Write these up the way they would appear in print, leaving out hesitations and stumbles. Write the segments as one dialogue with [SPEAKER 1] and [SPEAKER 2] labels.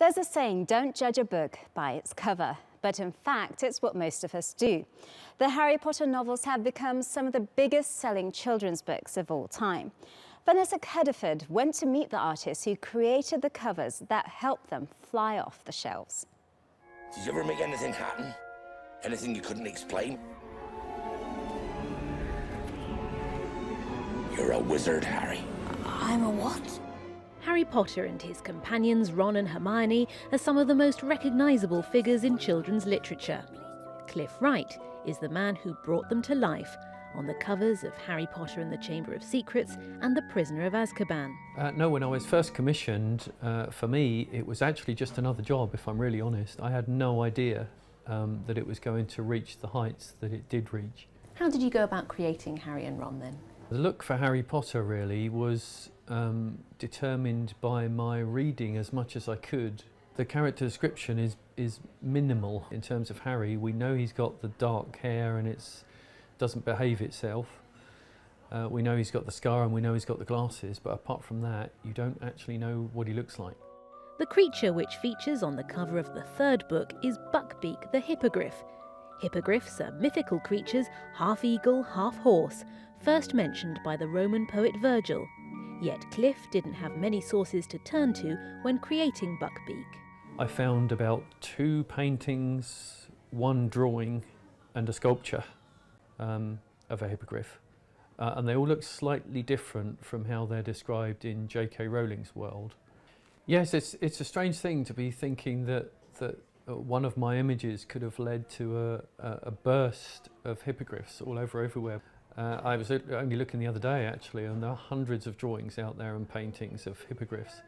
[SPEAKER 1] There's a saying, don't judge a book by its cover. But in fact, it's what most of us do. The Harry Potter novels have become some of the biggest selling children's books of all time. Vanessa Cuddeford went to meet the artists who created the covers that helped them fly off the shelves.
[SPEAKER 2] Did you ever make anything happen? Anything you couldn't explain? You're a wizard, Harry.
[SPEAKER 3] I'm a what?
[SPEAKER 4] Harry Potter and his companions Ron and Hermione are some of the most recognisable figures in children's literature. Cliff Wright is the man who brought them to life on the covers of Harry Potter and the Chamber of Secrets and The Prisoner of Azkaban.
[SPEAKER 5] No, when I was first commissioned, for me, it was actually just another job, if I'm really honest. I had no idea that it was going to reach the heights that it did reach.
[SPEAKER 3] How did you go about creating Harry and Ron then?
[SPEAKER 5] The look for Harry Potter really was determined by my reading as much as I could. The character description is minimal in terms of Harry. We know he's got the dark hair and it doesn't behave itself. We know he's got the scar and we know he's got the glasses, but apart from that, you don't actually know what he looks like.
[SPEAKER 4] The creature which features on the cover of the third book is Buckbeak the Hippogriff. Hippogriffs are mythical creatures, half eagle, half horse, first mentioned by the Roman poet Virgil. Yet Cliff didn't have many sources to turn to when creating Buckbeak.
[SPEAKER 5] I found about 2 paintings, 1 drawing and a sculpture of a hippogriff. And they all look slightly different from how they're described in J.K. Rowling's world. Yes, it's a strange thing to be thinking that one of my images could have led to a burst of hippogriffs all everywhere. I was only looking the other day actually, and there are hundreds of drawings out there and paintings of hippogriffs.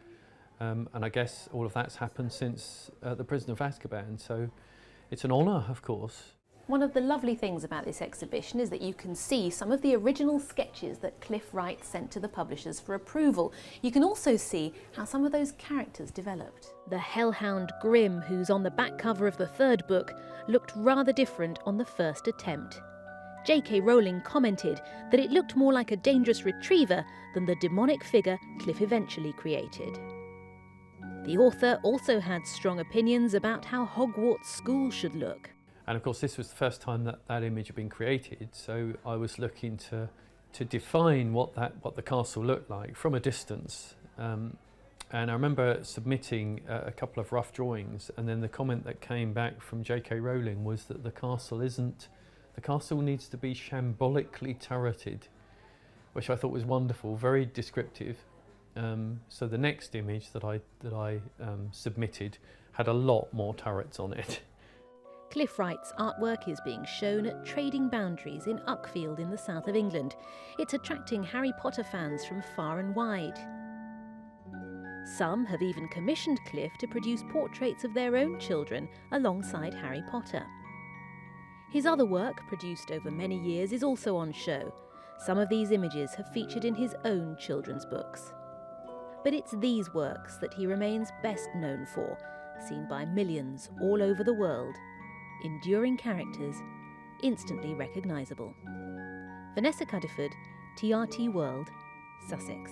[SPEAKER 5] And I guess all of that's happened since The Prisoner of Azkaban, so it's an honour, of course.
[SPEAKER 3] One of the lovely things about this exhibition is that you can see some of the original sketches that Cliff Wright sent to the publishers for approval. You can also see how some of those characters developed.
[SPEAKER 4] The hellhound Grim, who's on the back cover of the third book, looked rather different on the first attempt. J.K. Rowling commented that it looked more like a dangerous retriever than the demonic figure Cliff eventually created. The author also had strong opinions about how Hogwarts School should look.
[SPEAKER 5] And of course this was the first time that image had been created, so I was looking to define what the castle looked like from a distance. And I remember submitting a couple of rough drawings, and then the comment that came back from J.K. Rowling was that the castle needs to be shambolically turreted, which I thought was wonderful, very descriptive. So the next image that I submitted had a lot more turrets on it.
[SPEAKER 4] Cliff Wright's artwork is being shown at Trading Boundaries in Uckfield in the south of England. It's attracting Harry Potter fans from far and wide. Some have even commissioned Cliff to produce portraits of their own children alongside Harry Potter. His other work, produced over many years, is also on show. Some of these images have featured in his own children's books. But it's these works that he remains best known for, seen by millions all over the world. Enduring characters, instantly recognisable. Vanessa Cuddeford, TRT World, Sussex.